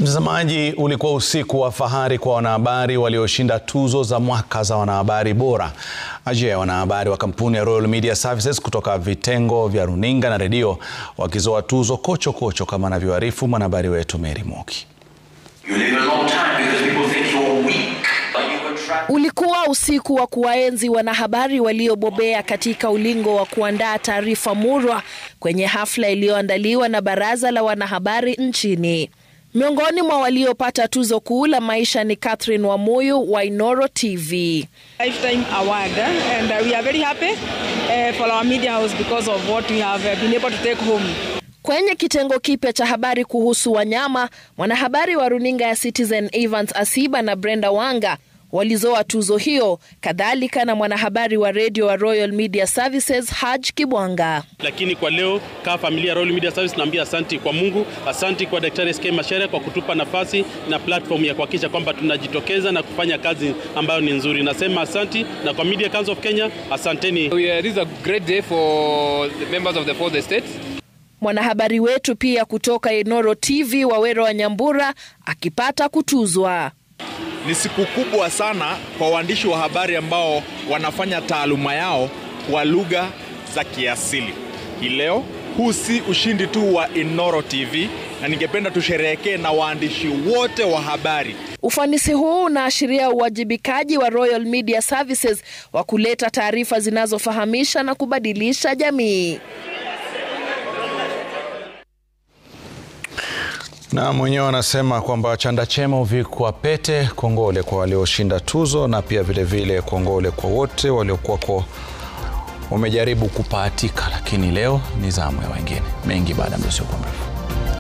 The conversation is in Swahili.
Mtazamaji, ulikuwa usiku wa fahari kwa wanahabari walioshinda tuzo za mwaka za wanahabari bora. Ajia wanahabari wa kampuni ya Royal Media Services kutoka vitengo vya runinga na redio wakizoa tuzo kocho kocho, kama anavyoarifu mwanahabari wetu Mary Moki. Ulikuwa usiku wa kuwaenzi wanahabari waliobobea katika ulingo wa kuandaa taarifa murwa kwenye hafla iliyoandaliwa na Baraza la Wanahabari nchini. Miongoni mwa waliopata tuzo kuu la maisha ni Catherine Wamuyu wa Inoro TV. Lifetime award, and we are very happy for our media house because of what we have been able to take home. Kwenye kitengo kipya cha habari kuhusu wanyama, mwanahabari wa runinga ya Citizen Evans Asiba na Brenda Wanga walizoa tuzo hiyo, kadhalika na mwanahabari wa radio wa Royal Media Services Haj Kibwanga. Lakini kwa leo kama familia Royal Media Services naambia asante kwa Mungu, asante kwa Daktari SK Macharia kwa kutupa nafasi na platform ya kuhakikisha kwamba tunajitokeza na kufanya kazi ambayo ni nzuri. Nasema asante, na kwa Media Council of Kenya asanteni. This is a great day for the members of the fourth estate. Mwanahabari wetu pia kutoka Inoro TV Wawero wa Nyambura akipata kutuzwa. Ni siku kubwa sana kwa waandishi wa habari ambao wanafanya taaluma yao kwa lugha za kiasili. Hii leo huu si ushindi tu wa Inoro TV, na ningependa tusherehekee na waandishi wote wa habari. Ufanisi huu unaashiria uwajibikaji wa Royal Media Services wa kuleta taarifa zinazofahamisha na kubadilisha jamii. Na mwenyewe anasema kwamba chanda chema huvikwa pete. Kongole kwa walioshinda tuzo, na pia vile vile kongole kwa wote waliokuwa wamejaribu kupatika, lakini leo ni zamu ya wengine. Mengi baada ya mdoso kwa